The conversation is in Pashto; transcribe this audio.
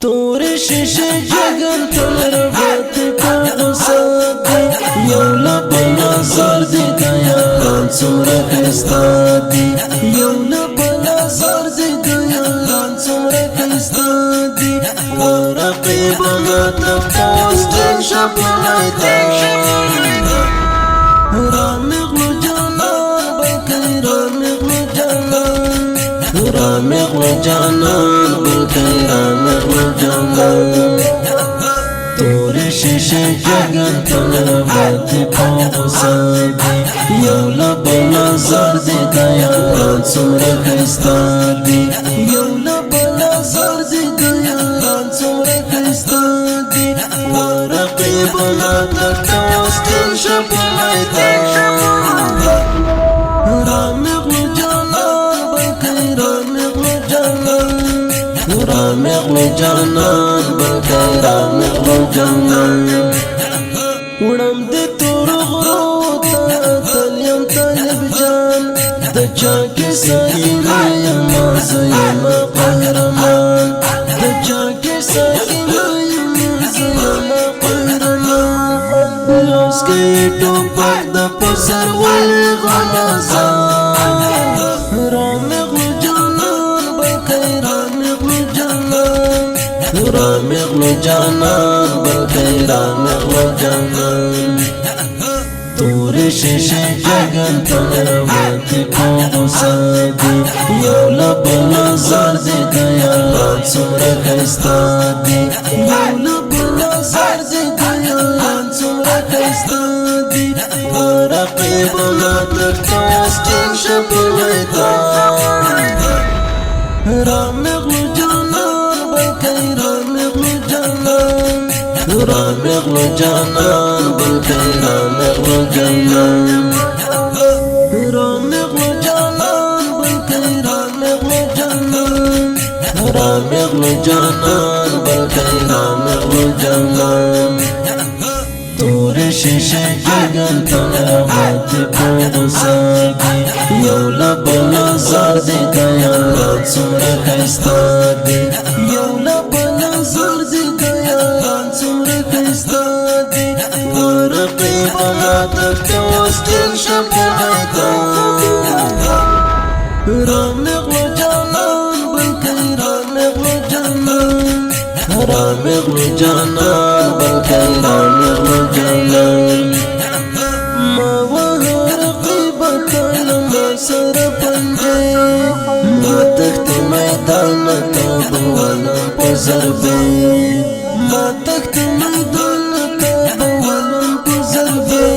تور شیشه جگر تل ربط کا غصہ دی یو لبل نظر دی دیاران سمرا خستا دی یو لبل نظر دی دیاران سمرا خستا دی ورقیب مطلب پوستن شپنائی تا رامغلو جانان بلکی رامغلو جانان رامغلو جانان بلکی رامغلو جانان تور شیشه جگر تل ربط پا غصہ دی یو لبل نظر دی دیاران سمرا خستا دی یو لبل نظر دی دیاران سمرا خستا دی ورقیب مطلب پوستن شپنائی تا رامغلو جانان بلکی رامغلو جانان رامغلو جانان بلکی رامغلو جانان وڑم دی تور غرو تا تلیم طالب جان دا چاکی ساکینا یما زیما قهرمان دا چاکی ساکینا یما زیما قهرمان لاس کئی ٹوپک دا پسر والی غلازان رامغلو جانان بلکی رامغلو جانان رامغلو جانان بلکی رامغلو جانان تور شیشه جگر تل ربط پا غصہ دی یو لبل نظر دی دیاران سمرا خستا دی یو لبل نظر دی دیاران سمرا خستا دی ورقیب مطلب پوستن شپنائی تا رامغلو جانان بلکی رامغلو جانان رامغلو جانان بلکی رامغلو جانان رامغلو جانان بلکی رامغلو جانان رامغلو جانان بلکی رامغلو جانان تور شیشه جگر تل ربط پا غصہ دی یو لبل نظر دی دیاران سمرا خستا دی یو لبل نظر دی دیاران سمرا خستا دی ورقیب مطلب پوستن شپنائی تا رامغلو جانان بلکی رامغلو جانان رامغلو جانان بلکی رامغلو جانان ما وهر رقیب کلمہ سر پنجے ما تخت میدان تابوانا پزر بے ما تخت میدان تابوانا پزر بے